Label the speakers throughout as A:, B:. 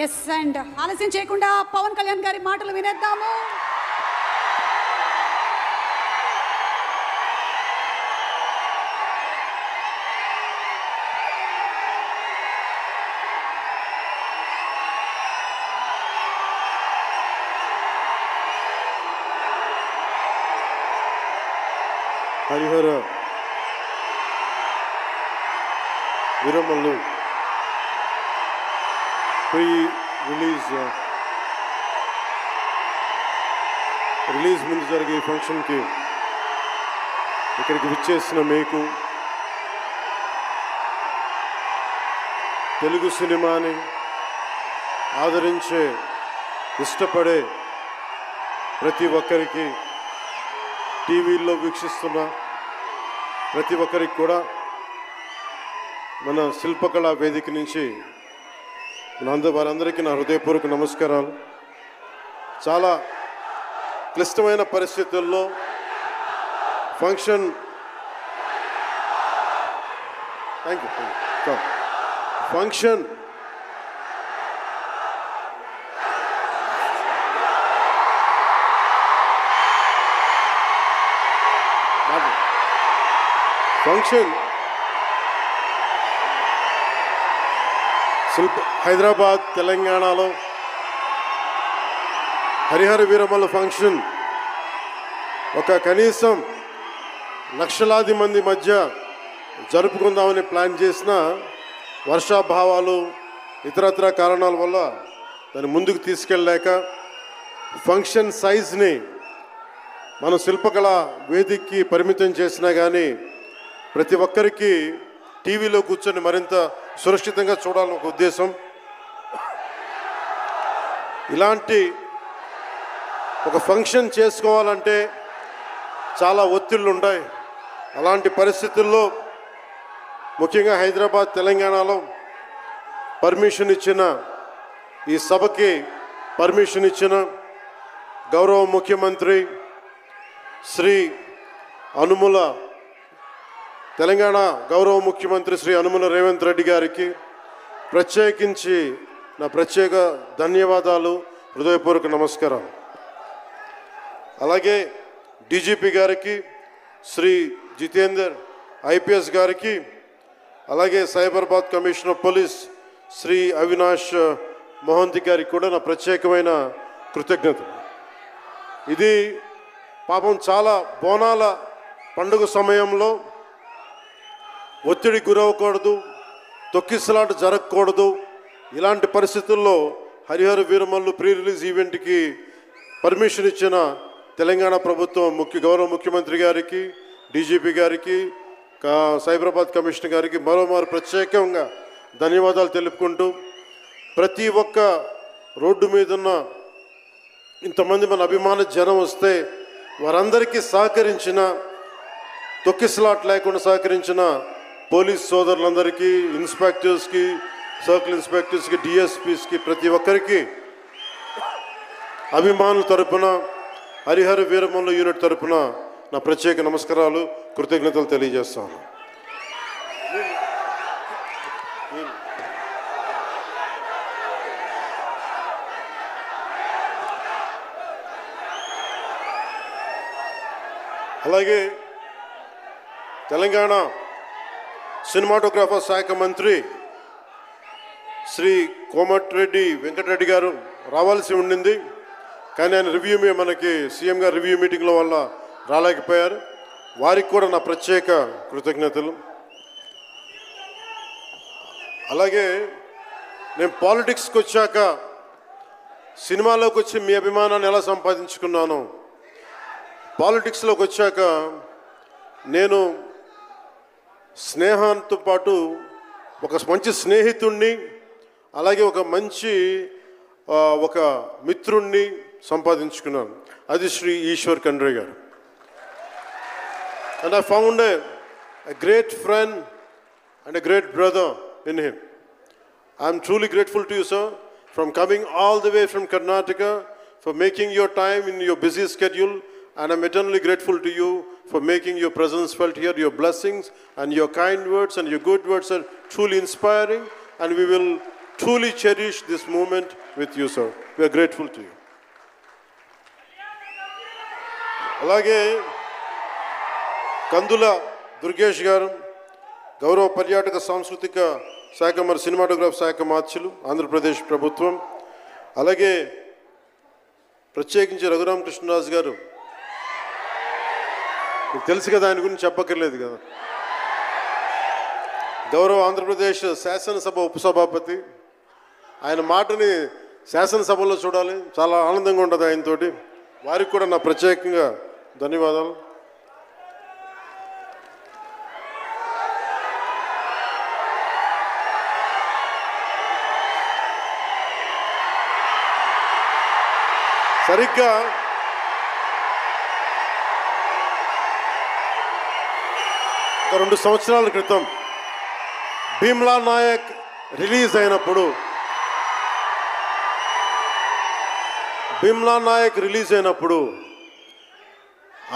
A: Yes and ఆలస్యం చేయకుండా పవన్ కళ్యాణ్ గారి మాటలు వినేద్దాము.
B: హరిహర వీరమల్లు రిలీజ్ ముందు జరిగే ఫంక్షన్కి ఇక్కడికి విచ్చేసిన మీకు, తెలుగు సినిమాని ఆదరించే ఇష్టపడే ప్రతి ఒక్కరికి, టీవీల్లో వీక్షిస్తున్న ప్రతి ఒక్కరికి కూడా మన శిల్పకళా వేదిక నుంచి వారందరికీ నా హృదయపూర్వక నమస్కారాలు. చాలా క్లిష్టమైన పరిస్థితుల్లో ఫంక్షన్ హైదరాబాద్ తెలంగాణలో హరిహర వీరమల్లు ఫంక్షన్ ఒక కనీసం లక్షలాది మంది మధ్య జరుపుకుందామని ప్లాన్ చేసిన వర్షాభావాలు ఇతరత్ర కారణాల వల్ల దాన్ని ముందుకు తీసుకెళ్ళలేక ఫంక్షన్ సైజ్ని మన శిల్పకళ వేదికకి పరిమితం చేసినా కానీ ప్రతి ఒక్కరికి టీవీలో కూర్చొని మరింత సురక్షితంగా చూడాలని ఒక ఉద్దేశం. ఇలాంటి ఒక ఫంక్షన్ చేసుకోవాలంటే చాలా ఒత్తిళ్ళు ఉంటాయి. అలాంటి పరిస్థితుల్లో ముఖ్యంగా హైదరాబాద్ తెలంగాణలో పర్మిషన్ ఇచ్చిన, ఈ సభకి పర్మిషన్ ఇచ్చిన గౌరవ ముఖ్యమంత్రి శ్రీ అనుముల తెలంగాణ గౌరవ ముఖ్యమంత్రి శ్రీ అనుముల రేవంత్ రెడ్డి గారికి ప్రత్యేకించి నా ప్రత్యేక ధన్యవాదాలు, హృదయపూర్వక నమస్కారం. అలాగే డీజీపీ గారికి, శ్రీ జితేందర్ ఐపీఎస్ గారికి, అలాగే సైబరాబాద్ కమిషనర్ పోలీస్ శ్రీ అవినాష్ మోహంతి గారికి కూడా నా ప్రత్యేకమైన కృతజ్ఞతలు. ఇది పాపం చాలా బోనాల పండుగ సమయంలో ఒత్తిడి గురవకూడదు, తొక్కిసలాట జరగకూడదు. ఇలాంటి పరిస్థితుల్లో హరిహర వీరమల్లు ప్రీ రిలీజ్ ఈవెంట్కి పర్మిషన్ ఇచ్చిన తెలంగాణ ప్రభుత్వం గౌరవ ముఖ్యమంత్రి గారికి, డీజీపీ గారికి, సైబరాబాద్ కమిషనర్ గారికి మరోమారు ప్రత్యేకంగా ధన్యవాదాలు తెలుపుకుంటూ, ప్రతి ఒక్క రోడ్డు మీద ఉన్న ఇంతమంది మన అభిమాన జనం వస్తే వారందరికీ సహకరించిన, తొక్కిసలాట లేకుండా సహకరించిన పోలీస్ సోదరులందరికీ, ఇన్స్పెక్టర్స్కి, సర్కిల్ ఇన్స్పెక్టర్స్కి, డిఎస్పీస్కి, ప్రతి ఒక్కరికి అభిమానుల తరపున, హరిహర వీరమల్లు యూనిట్ తరపున నా ప్రత్యేక నమస్కారాలు, కృతజ్ఞతలు తెలియజేస్తాను. అలాగే తెలంగాణ సినిమాటోగ్రాఫర్ శాఖ మంత్రి శ్రీ కోమటిరెడ్డి వెంకటరెడ్డి గారు రావాల్సి ఉండింది, కానీ ఆయన మనకి సీఎం గారు రివ్యూ మీటింగ్ల వల్ల రాలేకపోయారు. వారికి కూడా నా ప్రత్యేక కృతజ్ఞతలు. అలాగే నేను పాలిటిక్స్కి వచ్చాక, సినిమాలోకి వచ్చి మీ అభిమానాన్ని ఎలా సంపాదించుకున్నాను, పాలిటిక్స్లోకి వచ్చాక నేను స్నేహంతో పాటు ఒక మంచి స్నేహితుణ్ణి, అలాగే ఒక మంచి ఒక మిత్రుణ్ణి సంపాదించుకున్నాను. అది శ్రీ ఈశ్వర్ ఖండ్రే గారు. And I found a great friend and a great brother in him. I am truly grateful to you, sir, from coming all the way from Karnataka, for making your time in your busy schedule, and I'm eternally grateful to you for making your presence felt here. Your blessings and your kind words and your good words are truly inspiring, and we will truly cherish this moment with you, sir. We are grateful to you. అలాగే కందుల దుర్గేష్ గారు గౌరవ పర్యాటక సాంస్కృతిక శాఖ మరి cinematograph శాఖ మార్చులు ఆంధ్రప్రదేశ్ ప్రభుత్వం. అలాగే ప్రత్యేకించి రఘురామకృష్ణరాజు గారు, మీకు తెలుసు కదా, ఆయన గురించి చెప్పక్కర్లేదు కదా. గౌరవ ఆంధ్రప్రదేశ్ శాసనసభ ఉపసభాపతి, ఆయన మాటని శాసనసభలో చూడాలి, చాలా ఆనందంగా ఉంటుంది ఆయనతోటి. వారికి కూడా నా ప్రత్యేకంగా ధన్యవాదాలు. సరిగ్గా ఒక 2 సంవత్సరాల క్రితం భీమ్లా నాయక్ రిలీజ్ అయినప్పుడు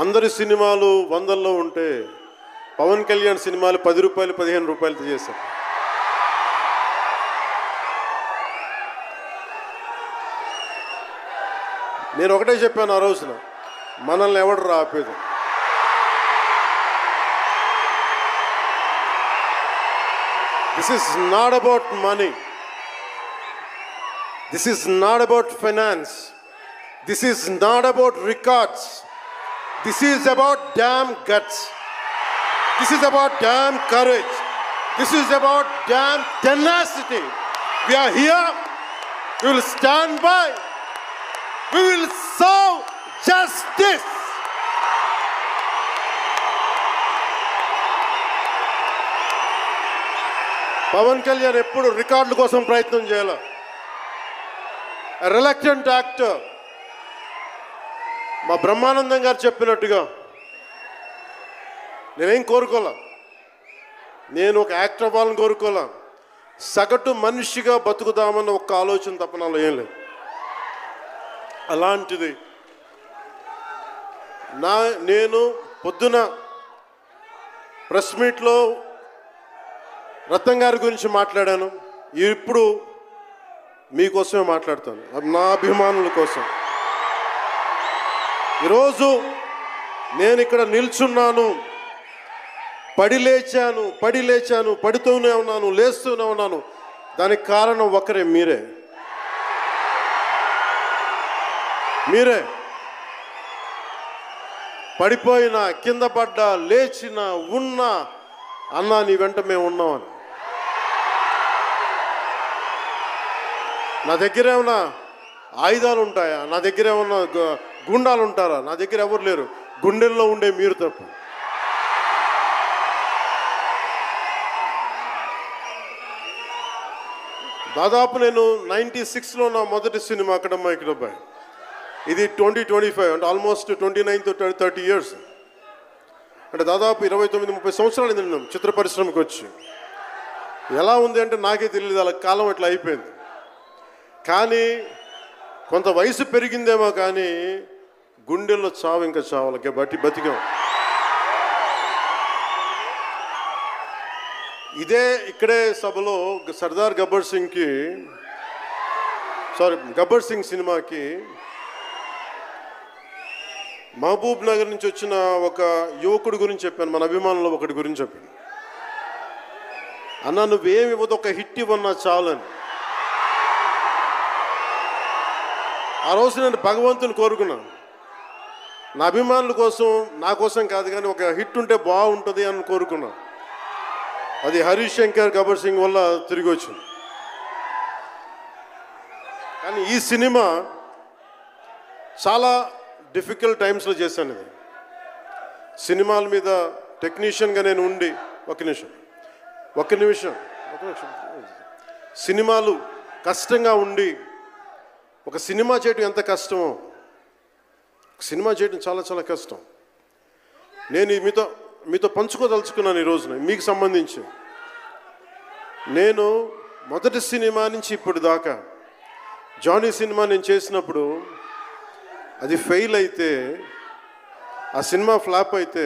B: అందరి సినిమాలు 100లో ఉంటే పవన్ కళ్యాణ్ సినిమాలు 10 రూపాయలు 15 రూపాయలతో చేశారు. నేను ఒకటే చెప్పాను ఆ రోజున, మనల్ని ఎవడు ఆపేది. This is not about money. This is not about finance. This is not about records. This is about damn guts. This is about damn courage. This is about damn tenacity. We are here. We will stand by. We will serve justice. Pawan Kalyan ఎప్పుడు రికార్డుల కోసం ప్రయత్నం చేయాల. Reluctant actor. మా బ్రహ్మానందం గారు చెప్పినట్టుగా నేనేం కోరుకోలే, నేను ఒక యాక్టర్ అవ్వాలని కోరుకోలే, సగటు మనిషిగా బతుకుదామన్న ఒక్క ఆలోచన తప్ప నాలో ఏం లేదు. అలాంటిది నేను పొద్దున ప్రెస్ మీట్లో రత్నం గారి గురించి మాట్లాడాను, ఇప్పుడు మీకోసమే మాట్లాడతాను, నా అభిమానుల కోసం. ఈరోజు నేను ఇక్కడ నిల్చున్నాను, పడి లేచాను, పడుతూనే ఉన్నాను, లేస్తూనే ఉన్నాను. దానికి కారణం ఒకరే, మీరే. పడిపోయినా, కింద పడ్డా, లేచినా, ఉన్నా, అన్నా నీ వెంట మేము ఉన్నామని. నా దగ్గర ఏమన్నా ఆయుధాలు ఉంటాయా? నా దగ్గర ఏమన్నా గుండాలు ఉంటారా? నా దగ్గర ఎవరు లేరు, గుండెల్లో ఉండే మీరు తప్ప. దాదాపు నేను 96లో నా మొదటి సినిమా అక్కడమ్మా ఇక్కడబ్బాయి, ఇది 2025 అంటే ఆల్మోస్ట్ 29 to 30 years, అంటే దాదాపు 29-30 సంవత్సరాలు నేను చిత్ర పరిశ్రమకు వచ్చి. ఎలా ఉంది అంటే నాకే తెలియదు, అలా కాలం అట్లా అయిపోయింది. కానీ కొంత వయసు పెరిగిందేమో కానీ గుండెల్లో చావు ఇంకా చావాలి, బతికాం. ఇక్కడే సభలో సర్దార్ గబ్బర్ సింగ్ సినిమాకి మహబూబ్ నగర్ నుంచి వచ్చిన ఒక యువకుడి గురించి చెప్పాను, మన అభిమానులు ఒకటి గురించి చెప్పాను. అన్నా నువ్వేమి ఇవ్వదు, ఒక హిట్ ఇవ్వన్నా చాలని. ఆ రోజు నేను భగవంతుని కోరుకున్నాను, నా అభిమానుల కోసం, నా కోసం కాదు కానీ ఒక హిట్ ఉంటే బాగుంటుంది అని కోరుకున్నాను. అది హరీష్ శంకర్ గబ్బర్ సింగ్ వల్ల తిరిగి వచ్చింది. కానీ ఈ సినిమా చాలా డిఫికల్ట్ టైమ్స్లో చేశాను. ఇది సినిమాల మీద టెక్నీషియన్గా నేను ఉండి ఒక నిమిషం సినిమాలు కష్టంగా ఉండి, ఒక సినిమా చేయడం ఎంత కష్టమో, సినిమా చేయడం చాలా చాలా కష్టం. నేను మీతో పంచుకోదలుచుకున్నాను ఈ రోజున. మీకు సంబంధించి నేను మొదటి సినిమా నుంచి ఇప్పుడు దాకా జానీ సినిమా నేను చేసినప్పుడు అది ఫెయిల్ అయితే, ఆ సినిమా ఫ్లాప్ అయితే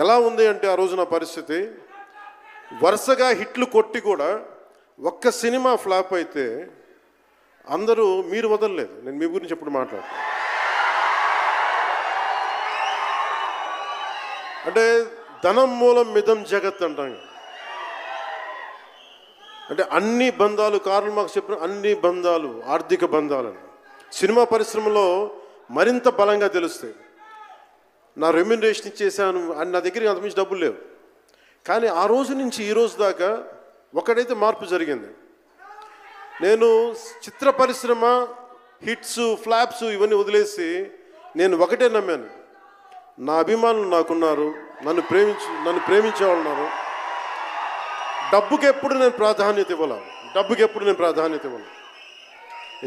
B: ఎలా ఉంది అంటే ఆ రోజు నా పరిస్థితి, వరుసగా హిట్లు కొట్టి కూడా ఒక్క సినిమా ఫ్లాప్ అయితే అందరూ మీరు వదలలేదు. నేను మీ గురించి ఎప్పుడు మాట్లాడతాను. అంటే ధనం మూలం మిదం జగత్ అంటాం. అంటే అన్ని బంధాలు, కార్ల్ మార్క్స్ చెప్పిన అన్ని బంధాలు ఆర్థిక బంధాలని సినిమా పరిశ్రమలో మరింత బలంగా తెలుస్తాయి. నా రెమ్యునరేషన్ ఇచ్చేసాను అని నా దగ్గర అంతమించి డబ్బులు లేవు. కానీ ఆ రోజు నుంచి ఈ రోజు దాకా ఒకటైతే మార్పు జరిగింది. నేను చిత్ర పరిశ్రమ హిట్స్ ఫ్లాప్స్ ఇవన్నీ వదిలేసి నేను ఒకటే నమ్మాను, నా అభిమానులు నాకున్నారు, నన్ను ప్రేమించే వాళ్ళు ఉన్నారు. డబ్బుకి ఎప్పుడు నేను ప్రాధాన్యత ఇవ్వను.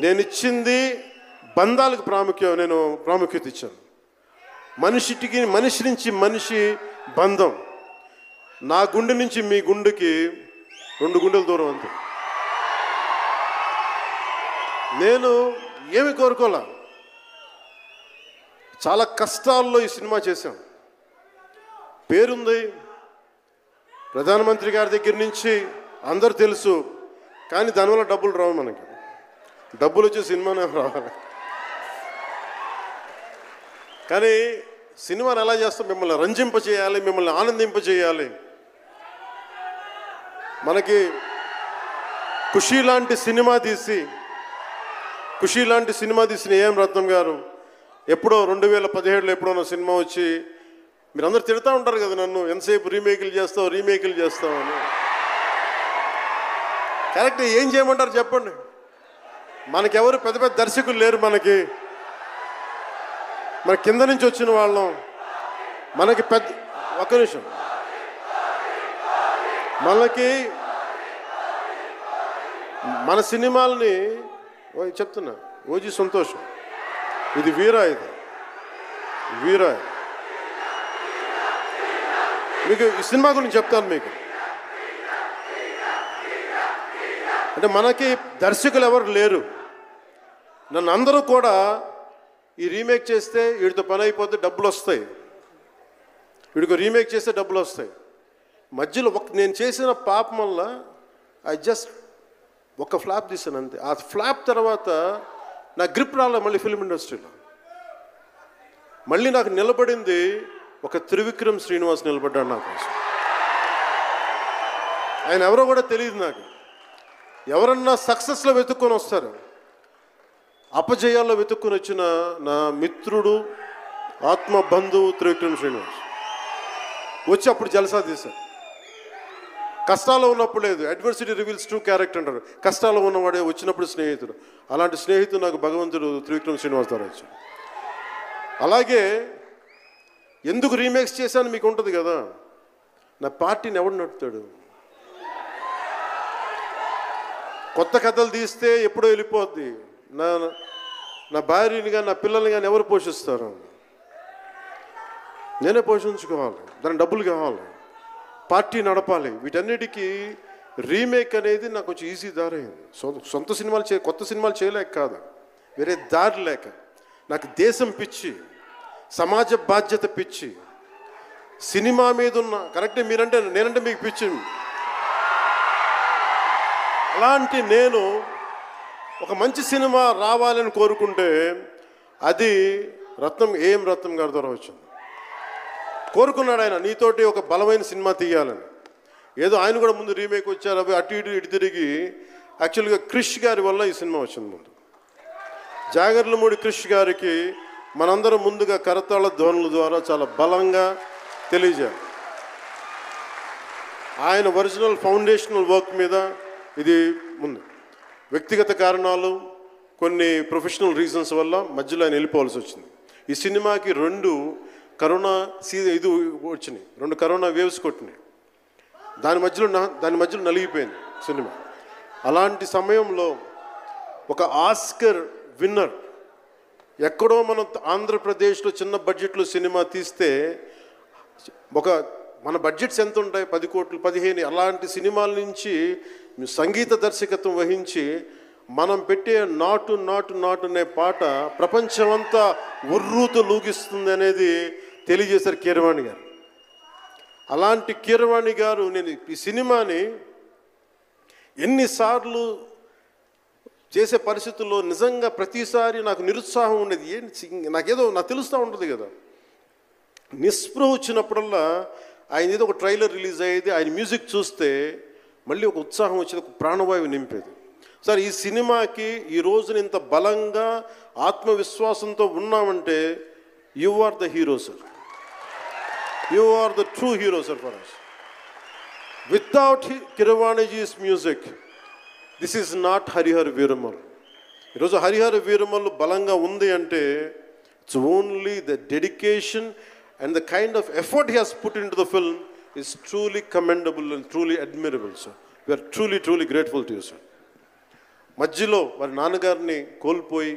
B: నేను ఇచ్చింది బంధాలకు ప్రాముఖ్యత ఇచ్చాను. మనిషి నుంచి మనిషి బంధం. నా గుండె నుంచి మీ గుండెకి 2 గుండెల దూరం అంతే. నేను ఏమి కోరుకోలే. చాలా కష్టాల్లో ఈ సినిమా చేశాం. పేరుంది, ప్రధానమంత్రి గారి దగ్గర నుంచి అందరు తెలుసు. కానీ దానివల్ల డబ్బులు రావు. మనకి డబ్బులు వచ్చే సినిమానే రావాలి. కానీ సినిమాని ఎలా చేస్తాం? మిమ్మల్ని రంజింపజేయాలి, మిమ్మల్ని ఆనందింపజేయాలి. మనకి ఖుషీ లాంటి సినిమా తీసిన ఏఎం రత్నం గారు ఎప్పుడో 2017లో ఎప్పుడో సినిమా వచ్చి మీరందరూ తిడతా ఉంటారు కదా నన్ను, ఎంతసేపు రీమేకులు చేస్తావు అని. కరెక్ట్. ఏం చేయమంటారు చెప్పండి? మనకెవరు పెద్ద పెద్ద దర్శకులు లేరు. మన కింద నుంచి వచ్చిన వాళ్ళం. మనకి ఒక్క నిమిషం, మన సినిమాలని చెప్తున్నా. ఓజీ సంతోషం, ఇది వీరా. మీకు ఈ సినిమా గురించి చెప్తాను మీకు. అంటే మనకి దర్శకులు ఎవరు లేరు. నన్ను అందరూ కూడా ఈ రీమేక్ చేస్తే వీడితో పని అయిపోతే డబ్బులు వస్తాయి, వీడికి రీమేక్ చేస్తే డబ్బులు వస్తాయి. మధ్యలో నేను చేసిన పాపం వల్ల ఒక ఫ్లాప్ తీసాను అంతే. ఆ ఫ్లాప్ తర్వాత నా గ్రిప్ రాలే మళ్ళీ ఫిల్మ్ ఇండస్ట్రీలో. మళ్ళీ నాకు నిలబడింది ఒక త్రివిక్రమ్ శ్రీనివాస్ నిలబడ్డాడు నా కోసం. ఆయన ఎవరో కూడా తెలియదు నాకు. ఎవరన్నా సక్సెస్లో వెతుక్కొని వస్తారు, అపజయాల్లో వెతుక్కొని వచ్చిన నా మిత్రుడు, ఆత్మ బంధువు త్రివిక్రమ్ శ్రీనివాస్ వచ్చి అప్పుడు జలసా తీశారు. కష్టాల్లో ఉన్నప్పుడు లేదు. అడ్వర్సిటీ రివీల్స్ ట్రూ క్యారెక్టర్ అంటారు. కష్టాల్లో ఉన్నవాడే వచ్చినప్పుడు స్నేహితుడు. అలాంటి స్నేహితుడు నాకు భగవంతుడు త్రివిక్రమ్ శ్రీనివాస్ ద్వారా వచ్చాడు. అలాగే ఎందుకు రీమేక్స్ చేశాను మీకు ఉంటుంది కదా. నా పార్టీని ఎవడు నడుపుతాడు? కొత్త కథలు తీస్తే ఎప్పుడో వెళ్ళిపోద్ది. నా భార్యని కానీ నా పిల్లల్ని కానీ ఎవరు పోషిస్తారు? నేనే పోషించుకోవాలి. దానికి డబ్బులు కావాలి, పార్టీ నడపాలి. వీటన్నిటికీ రీమేక్ అనేది నాకు కొంచెం ఈజీ దారి అయింది. సొంత సినిమాలు కొత్త సినిమాలు చేయలేక కాదు, వేరే దారి లేక. నాకు దేశం పిచ్చి, సమాజ బాధ్యత పిచ్చి, సినిమా మీద ఉన్న కరెక్టే. నేనంటే మీకు పిచ్చి. అలాంటి నేను ఒక మంచి సినిమా రావాలని కోరుకుంటే అది ఏఎం రత్నం గారి ద్వారా వచ్చింది. కోరుకున్నాడు ఆయన, నీతోటి ఒక బలమైన సినిమా తీయాలని. ఏదో ఆయన కూడా ముందు రీమేక్ వచ్చారు, అవి అటు ఇటు తిరిగి యాక్చువల్గా క్రిష్ గారి వల్ల ఈ సినిమా వచ్చింది. ముందు జాగర్లమూడి క్రిష్ గారికి మనందరం ముందుగా కరతాళ ధ్వనుల ద్వారా చాలా బలంగా తెలియజేయాలి. ఆయన ఒరిజినల్ ఫౌండేషనల్ వర్క్ మీద ఇది ముందు. వ్యక్తిగత కారణాలు, కొన్ని ప్రొఫెషనల్ రీజన్స్ వల్ల మధ్యలో ఆయన వెళ్ళిపోవాల్సి వచ్చింది. ఈ సినిమాకి 2 కరోనా వచ్చినాయి, 2 కరోనా వేవ్స్ కొట్టినాయి. దాని మధ్యలో నలిగిపోయింది సినిమా. అలాంటి సమయంలో ఒక ఆస్కర్ విన్నర్ ఎక్కడో మనం ఆంధ్రప్రదేశ్లో చిన్న బడ్జెట్లో సినిమా తీస్తే మన బడ్జెట్స్ ఎంత ఉంటాయి? 10 కోట్లు 15. అలాంటి సినిమాల నుంచి సంగీత దర్శకత్వం వహించి మనం పెట్టే నాటు నాటు నాటు అనే పాట ప్రపంచమంతా ఉర్రూతో లూగిస్తుంది అనేది తెలియజేశారు కీరవాణి గారు. అలాంటి కీరవాణి గారు నేను ఈ సినిమాని ఎన్నిసార్లు చేసే పరిస్థితుల్లో నిజంగా ప్రతిసారి నాకు నిరుత్సాహం ఉండేది. నాకేదో నాకు తెలుస్తూ ఉంటుంది కదా, నిస్పృహ వచ్చినప్పుడల్లా ఆయన ఏదో ఒక ట్రైలర్ రిలీజ్ అయ్యేది, ఆయన మ్యూజిక్ చూస్తే మళ్ళీ ఒక ఉత్సాహం వచ్చేది, ఒక ప్రాణవాయువు నింపేది. సార్, ఈ సినిమాకి ఈ రోజున ఇంత బలంగా ఆత్మవిశ్వాసంతో ఉన్నామంటే you are the hero sir. You are the true hero sir for us. Without కీరవాణిజీస్ music this is not Harihara Veeramallu. ఈరోజు హరిహర వీరమల్ బలంగా ఉంది అంటే it's only the dedication and the kind of effort he has put into the film is truly commendable and truly admirable, sir. We are truly grateful to you, sir. మధ్యలో వారి నాన్నగారిని కోల్పోయి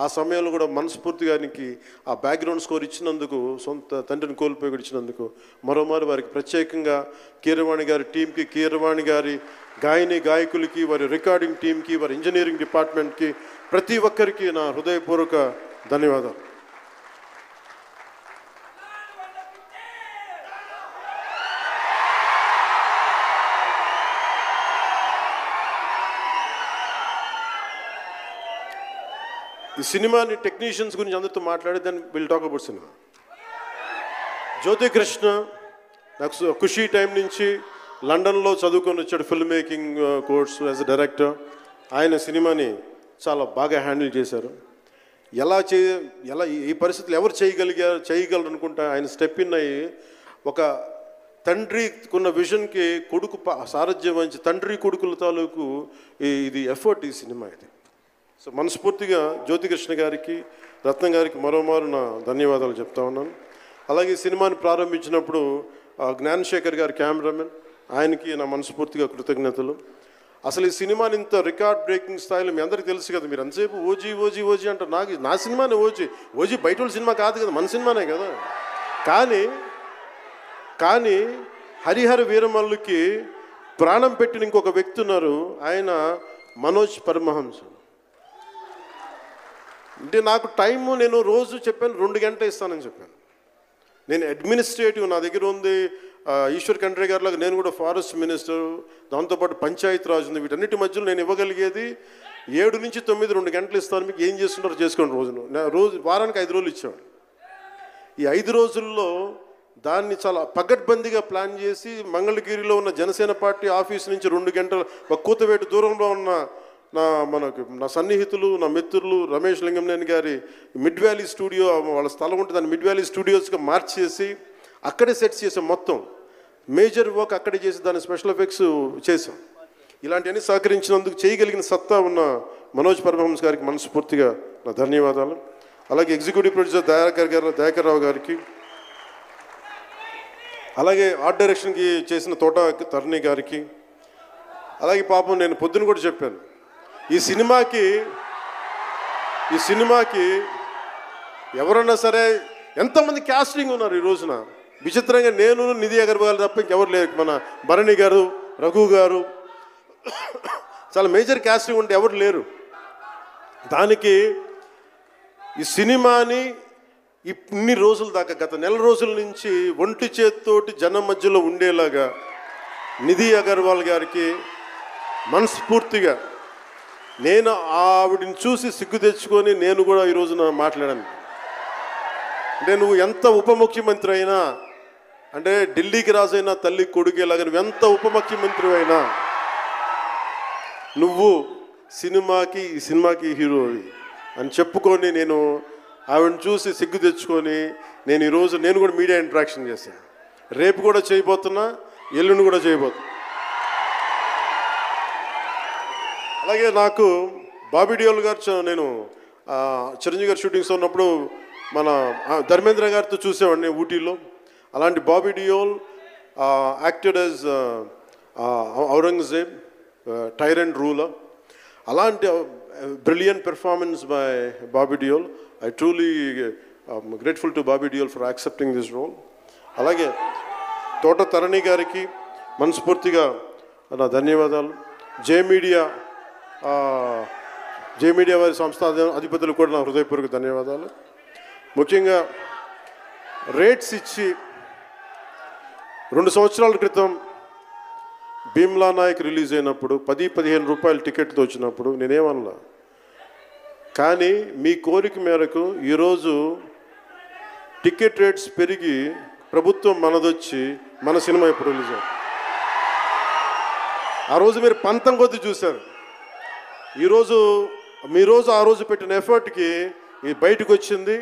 B: ఆ సమయంలో కూడా మనస్ఫూర్తిగా ఆయనకి ఆ బ్యాక్గ్రౌండ్ స్కోర్ ఇచ్చినందుకు, సొంత తండ్రిని కోల్పోయి కూడా ఇచ్చినందుకు మరోమారు వారికి ప్రత్యేకంగా కీరవాణి గారి టీంకి, కీరవాణి గారి గాయకులకి, వారి రికార్డింగ్ టీంకి, వారి ఇంజనీరింగ్ డిపార్ట్మెంట్కి, ప్రతి ఒక్కరికి నా హృదయపూర్వక ధన్యవాదాలు. ఈ సినిమాని టెక్నీషియన్స్ గురించి అందరితో మాట్లాడి దాన్ని విల్ టాక్ అబౌట్ సినిమా. జ్యోతి కృష్ణ నాకు ఖుషీ టైం నుంచి లండన్లో చదువుకొని వచ్చాడు, film making course as a director. ఆయన సినిమాని చాలా బాగా హ్యాండిల్ చేశారు. ఎలా ఈ పరిస్థితులు ఎవరు చేయగలరు అనుకుంటా ఆయన స్టెప్ ఇన్ అయ్యి ఒక తండ్రికున్న విజన్కి కొడుకు సారథ్యం వహించి తండ్రి కొడుకుల తాలూకు ఇది ఎఫర్ట్ ఈ సినిమా ఇది. సో మనస్ఫూర్తిగా జ్యోతికృష్ణ గారికి, రత్నం గారికి మరోమారు నా ధన్యవాదాలు చెప్తా ఉన్నాను. అలాగే ఈ సినిమాని ప్రారంభించినప్పుడు జ్ఞానశేఖర్ గారి కెమెరామెన్, ఆయనకి నా మనస్ఫూర్తిగా కృతజ్ఞతలు. అసలు ఈ సినిమాని ఇంత రికార్డ్ బ్రేకింగ్ స్థాయిలో మీ అందరికీ తెలుసు కదా, మీరు అంతసేపు ఓజీ అంటారు. నా సినిమానే ఓజీ బయట వాళ్ళ సినిమా కాదు కదా, మన సినిమానే కదా. కానీ హరిహర వీరమల్లుకి ప్రాణం పెట్టిన ఇంకొక వ్యక్తి ఉన్నారు, ఆయన మనోజ్ పరమహంస. అంటే నాకు టైము, నేను రోజు చెప్పాను 2 గంటలు ఇస్తానని చెప్పాను. నేను అడ్మినిస్ట్రేటివ్ నా దగ్గర ఉంది, ఈశ్వర్ ఖండ్రే గారిలాగా నేను కూడా ఫారెస్ట్ మినిస్టర్, దాంతోపాటు పంచాయతీ రాజ్ ఉంది. వీటన్నిటి మధ్యలో నేను ఇవ్వగలిగేది 7 నుంచి 9 2 గంటలు ఇస్తాను. మీకు ఏం చేస్తున్నారో చేసుకోండి. వారానికి 5 రోజులు ఇచ్చాను. ఈ 5 రోజుల్లో దాన్ని చాలా పగడ్బందీగా ప్లాన్ చేసి మంగళగిరిలో ఉన్న జనసేన పార్టీ ఆఫీస్ నుంచి 2 గంటల ఒక కూతవేటు దూరంలో ఉన్న నా సన్నిహితులు, నా మిత్రులు రమేష్ లింగంనేని గారి మిడ్ వ్యాలీ స్టూడియో, వాళ్ళ స్థలం ఉంటే దాన్ని మిడ్ వ్యాలీ స్టూడియోస్గా మార్చేసి అక్కడే సెట్స్ చేసాం. మొత్తం మేజర్ వర్క్ అక్కడే చేసి దాని స్పెషల్ ఎఫెక్ట్స్ చేసాం. ఇలాంటివన్నీ సహకరించినందుకు, చేయగలిగిన సత్తా ఉన్న మనోజ్ పరమహంస గారికి మనస్ఫూర్తిగా నా ధన్యవాదాలు. అలాగే ఎగ్జిక్యూటివ్ ప్రొడ్యూసర్ దయాకర్ రావు గారికి, అలాగే ఆర్ట్ డైరెక్షన్కి చేసిన తోట తరుణి గారికి, అలాగే పాపం నేను పొద్దున కూడా చెప్పాను, ఈ సినిమాకి ఎవరన్నా సరే ఎంతోమంది క్యాస్టింగ్ ఉన్నారు ఈ రోజున. విచిత్రంగా నేను, నిధి అగర్వాల్ తప్ప ఇంకెవరు లేరు. మన భరణి గారు, రఘు గారు, చాలా మేజర్ క్యాస్టింగ్ ఉంటే ఎవరు లేరు. దానికి ఈ సినిమాని ఇన్ని రోజుల దాకా, గత నెల రోజుల నుంచి ఒంటి చేత్తోటి జనం మధ్యలో ఉండేలాగా నిధి అగర్వాల్ గారికి మనస్ఫూర్తిగా, నేను ఆవిడని చూసి సిగ్గు తెచ్చుకొని నేను కూడా ఈ రోజున మాట్లాడాను. అంటే నువ్వు ఎంత ఉప ముఖ్యమంత్రి అయినా, అంటే ఢిల్లీకి రాజైనా తల్లి కొడుకేలాగా నువ్వు ఎంత ఉప ముఖ్యమంత్రి అయినా, నువ్వు ఈ సినిమాకి హీరో అని చెప్పుకొని నేను ఆవిడని చూసి సిగ్గు తెచ్చుకొని నేను కూడా మీడియా ఇంటరాక్షన్ చేశాను. రేపు కూడా చేయబోతున్నా, ఎల్లుండి కూడా చేయబోతున్నా. అలాగే నాకు బాబీ డియోల్ గారు, నేను చిరంజీవి గారు షూటింగ్స్ ఉన్నప్పుడు మన ధర్మేంద్ర గారితో చూసేవాడిని ఊటీలో. అలాంటి Bobby Deol acted as Aurangzeb, tyrant ruler. అలాంటి brilliant performance by Bobby Deol. I truly grateful to Bobby Deol for accepting this role. అలాగే తోట తరణి గారికి మనస్ఫూర్తిగా నా ధన్యవాదాలు. జే మీడియా వారి సంస్థ అధిపతులు కూడా నా హృదయపూర్వక ధన్యవాదాలు. ముఖ్యంగా రేట్స్ ఇచ్చి 2 సంవత్సరాల క్రితం భీమ్లా నాయక్ రిలీజ్ అయినప్పుడు 10-15 రూపాయలు టికెట్తో వచ్చినప్పుడు నేనేమన్నా. కానీ మీ కోరిక మేరకు ఈరోజు టికెట్ రేట్స్ పెరిగి ప్రభుత్వం మనదొచ్చి మన సినిమా ఇప్పుడు రిలీజ్ అయ్యింది. ఆ రోజు మీరు పంతం కొద్ది చూశారు. మీరోజు ఆ రోజు పెట్టిన ఎఫర్ట్కి ఇది బయటకు వచ్చింది.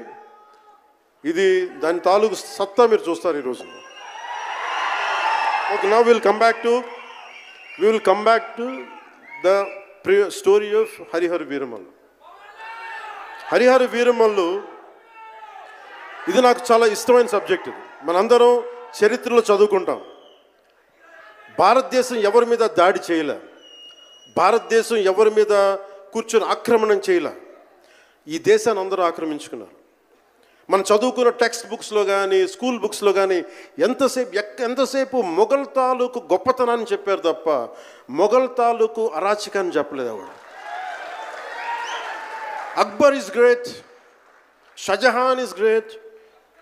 B: ఇది దాని తాలూకు సత్తా మీరు చూస్తారు ఈరోజు. Okay, now will come back to the story of Harihara Veeramallu. Harihara Veeramallu ఇది నాకు చాలా ఇష్టమైన సబ్జెక్ట్. ఇది మనందరం చరిత్రలో చదువుకుంటాం. భారతదేశం ఎవరి మీద దాడి చేయలే, భారతదేశం ఎవరి మీద కూర్చొని ఆక్రమణం చేయలే. ఈ దేశాన్ని అందరూ ఆక్రమించుకున్నారు. మనం చదువుకున్న టెక్స్ట్ బుక్స్లో కానీ స్కూల్ బుక్స్లో కానీ ఎంతసేపు మొఘల్ తాలూకు గొప్పతనాన్ని చెప్పారు తప్ప మొఘల్ తాలూకు అరాచకాన్ని చెప్పలేదు ఆవిడ. Akbar is great, Shahjahan is great,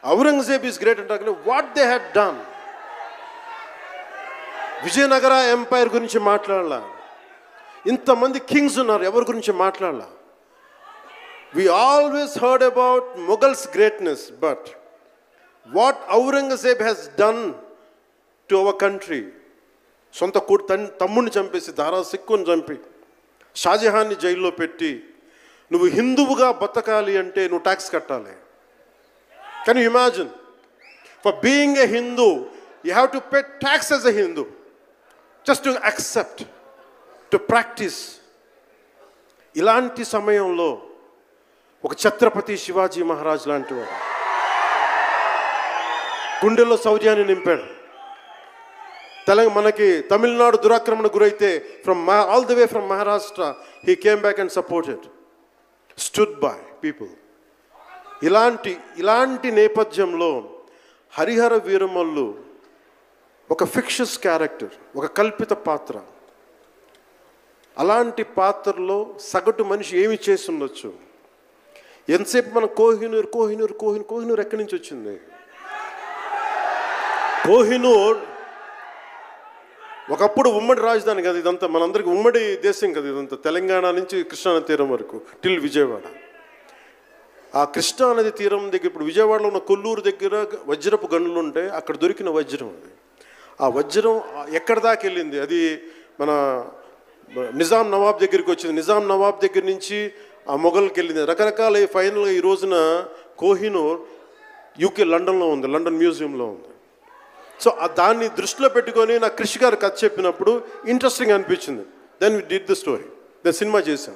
B: Aurangzeb is great అంటే what they had done. Vijayanagara empire గురించి మాట్లాడాల. ఇంతమంది కింగ్స్ ఉన్నారు, ఎవరి గురించి మాట్లాడాల. We always heard about Mughals' greatness, but what Aurangzeb has done to our country, సొంత తమ్ముడిని చంపేసి దారా సిక్కుని చంపి షాజహాన్ని జైల్లో పెట్టి నువ్వు హిందువుగా బతకాలి అంటే నువ్వు ట్యాక్స్ కట్టాలి. Can you imagine? For being a Hindu you have to pay tax as a Hindu, just to accept, to practice. ఇలాంటి సమయంలో ఒక ఛత్రపతి శివాజీ మహారాజ్ లాంటి వాడు గుండెల్లో శౌర్యాన్ని నింపాడు. మనకి తమిళనాడు దురాక్రమణ గురైతే all the way from Maharashtra he came back and supported, stood by people. ఇలాంటి నేపథ్యంలో హరిహర వీరమల్లు ఒక ఫిక్షస్ క్యారెక్టర్, ఒక కల్పిత పాత్ర. అలాంటి పాత్రలో సగటు మనిషి ఏమి చేసి ఉండొచ్చు? ఎంతసేపు మనం కోహినూర్ ఎక్కడి నుంచి వచ్చింది? కోహినూర్ ఒకప్పుడు ఉమ్మడి రాజధాని కదా ఇదంతా, మనందరికీ ఉమ్మడి దేశం కదా ఇదంతా, తెలంగాణ నుంచి కృష్ణానది తీరం వరకు టిల్ విజయవాడ. ఆ కృష్ణానది తీరం దగ్గర ఇప్పుడు విజయవాడలో ఉన్న కొల్లూరు దగ్గర వజ్రపు గనులు ఉంటే అక్కడ దొరికిన వజ్రం అది. ఆ వజ్రం ఎక్కడి దాకా వెళ్ళింది? అది మన నిజాం నవాబ్ దగ్గరికి వచ్చింది. నిజాం నవాబ్ దగ్గర నుంచి ఆ మొఘల్కి వెళ్ళింది. రకరకాల ఫైనల్గా ఈ రోజున కోహినూర్ యూకే లండన్లో ఉంది, లండన్ మ్యూజియంలో ఉంది. సో దాన్ని దృష్టిలో పెట్టుకొని నాకు కృషి గారు కథ చెప్పినప్పుడు ఇంట్రెస్టింగ్ అనిపించింది. Then we did the story, then cinema చేశాం.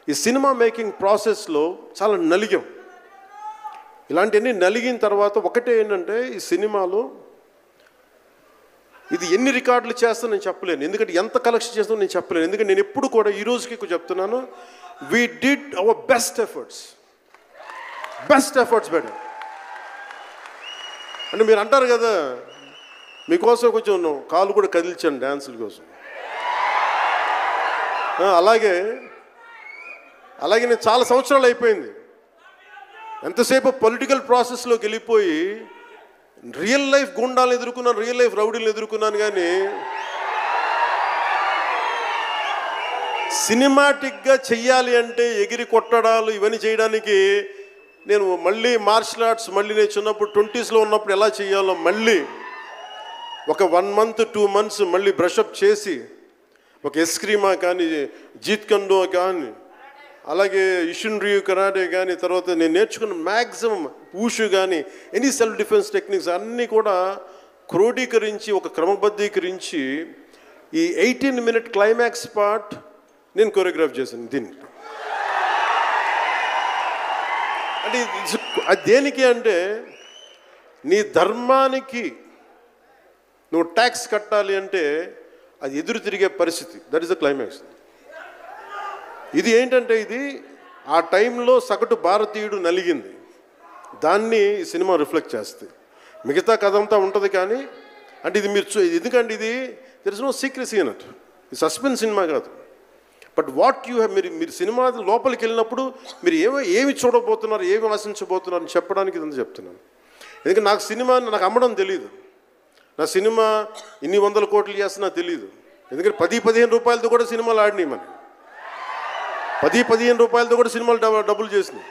B: ఈ సినిమా మేకింగ్ ప్రాసెస్లో చాలా నలిగాం. ఇలాంటివన్నీ నలిగిన తర్వాత ఒకటే ఏంటంటే ఈ సినిమాలో ఇది ఎన్ని రికార్డులు చేస్తా నేను చెప్పలేను, ఎందుకంటే ఎంత కలెక్షన్ చేస్తానో నేను చెప్పలేను. ఎందుకంటే నేను ఎప్పుడు కూడా ఈ రోజుకి చెప్తున్నాను, we did our best efforts better. అంటే మీరు అంటారు కదా, మీకోసం కొంచెం కాలు కూడా కదిల్చాను డ్యాన్సుల కోసం. అలాగే నేను చాలా సంవత్సరాలు అయిపోయింది ఎంతసేపు పొలిటికల్ ప్రాసెస్లోకి వెళ్ళిపోయి రియల్ లైఫ్ గుండాలను ఎదుర్కొన్నాను, రియల్ లైఫ్ రౌడీలను ఎదుర్కొన్నాను. కానీ సినిమాటిక్గా చెయ్యాలి అంటే ఎగిరి కొట్టడాలు ఇవన్నీ చేయడానికి నేను మళ్ళీ మార్షల్ ఆర్ట్స్ మళ్ళీ నేను చిన్నప్పుడు 20s ఉన్నప్పుడు ఎలా చేయాలో మళ్ళీ ఒక 1 month 2 months మళ్ళీ బ్రషప్ చేసి ఒక ఎస్క్రీమా కానీ జీత్ కండో కానీ అలాగే ఇషున్రియు కరాటే కానీ తర్వాత నేను నేర్చుకున్న మ్యాక్సిమం ఊషు కానీ ఎనీ సెల్ఫ్ డిఫెన్స్ టెక్నిక్స్ అన్నీ కూడా క్రోడీకరించి ఒక క్రమబద్ధీకరించి ఈ 18-minute క్లైమాక్స్ పార్ట్ నేను కొరియోగ్రాఫ్ చేశాను. దీన్ని అంటే అది దేనికి అంటే నీ ధర్మానికి నువ్వు ట్యాక్స్ కట్టాలి అంటే అది ఎదురు తిరిగే పరిస్థితి, దట్ ఈస్ ద క్లైమాక్స్. ఇది ఏంటంటే ఇది ఆ టైంలో సగటు భారతీయుడు నలిగింది, దాన్ని ఈ సినిమా రిఫ్లెక్ట్ చేస్తుంది. మిగతా కథ అంతా ఉంటుంది కానీ అంటే ఇది మీరు ఎందుకంటే ఇది దెర్ ఇస్ నో సీక్రెసీ అన్నట్టు, ఇది సస్పెన్స్ సినిమా కాదు. బట్ వాట్ యూ హ్యావ్ మీరు సినిమా లోపలికి వెళ్ళినప్పుడు మీరు ఏమి చూడబోతున్నారు, ఏమి ఆశించబోతున్నారు అని చెప్పడానికి ఇదంతా చెప్తున్నాను. ఎందుకంటే నాకు అమ్మడం తెలియదు, నా సినిమా ఇన్ని 100 కోట్లు చేస్తున్నా తెలియదు. ఎందుకంటే 10-15 రూపాయలతో కూడా సినిమాలు ఆడినాయి మరి. 10-15 రూపాయలతో కూడా సినిమాలు డబ్బులు చేసినాయి.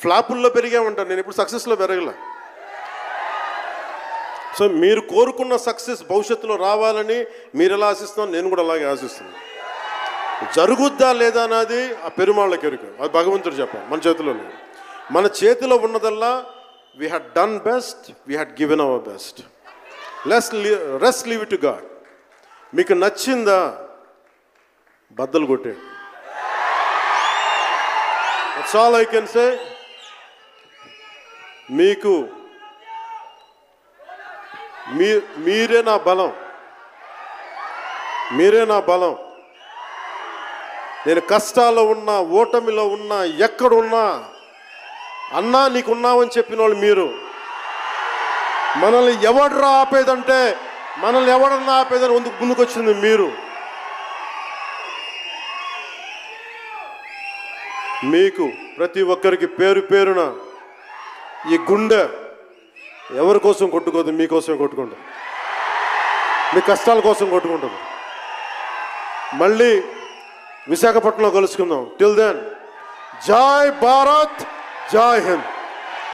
B: ఫ్లాపుల్లో పెరిగామంటాను, నేను ఇప్పుడు సక్సెస్లో పెరగల. సో మీరు కోరుకున్న సక్సెస్ భవిష్యత్తులో రావాలని మీరు ఎలా ఆశిస్తున్నాను, నేను కూడా అలాగే ఆశిస్తున్నాను. జరుగుద్దా లేదా అన్నది ఆ పెరుమాళ్ళకి ఎరుక, అది భగవంతుడు చెప్పాలి, మన చేతిలో లేదు. మన చేతిలో ఉన్నదల్లా we had done best, we had given our best. Rest leave it to God. మీకు నచ్చిందా బద్దలు కొట్టేయండి. That's all I can say. మీకు మీరే నా బలం, మీరే నా బలం. నేను కష్టాల్లో ఉన్నా, ఓటమిలో ఉన్నా, ఎక్కడున్నా అన్నా నీకున్నావని చెప్పిన వాళ్ళు మీరు. మనల్ని ఎవడరా ఆపేదంటే, మనల్ని ఎవడన్నా ఆపేదని ముందుకొచ్చింది మీరు. మీకు ప్రతి ఒక్కరికి పేరు పేరున ఈ గుండె ఎవరి కోసం కొట్టుకోదు, మీకోసమే కొట్టుకుంటుంది, మీ కష్టాల కోసం కొట్టుకుంటుంది. మళ్ళీ విశాఖపట్నంలో కలుసుకుందాం. టిల్ దెన్, జై భారత్, జై హింద్.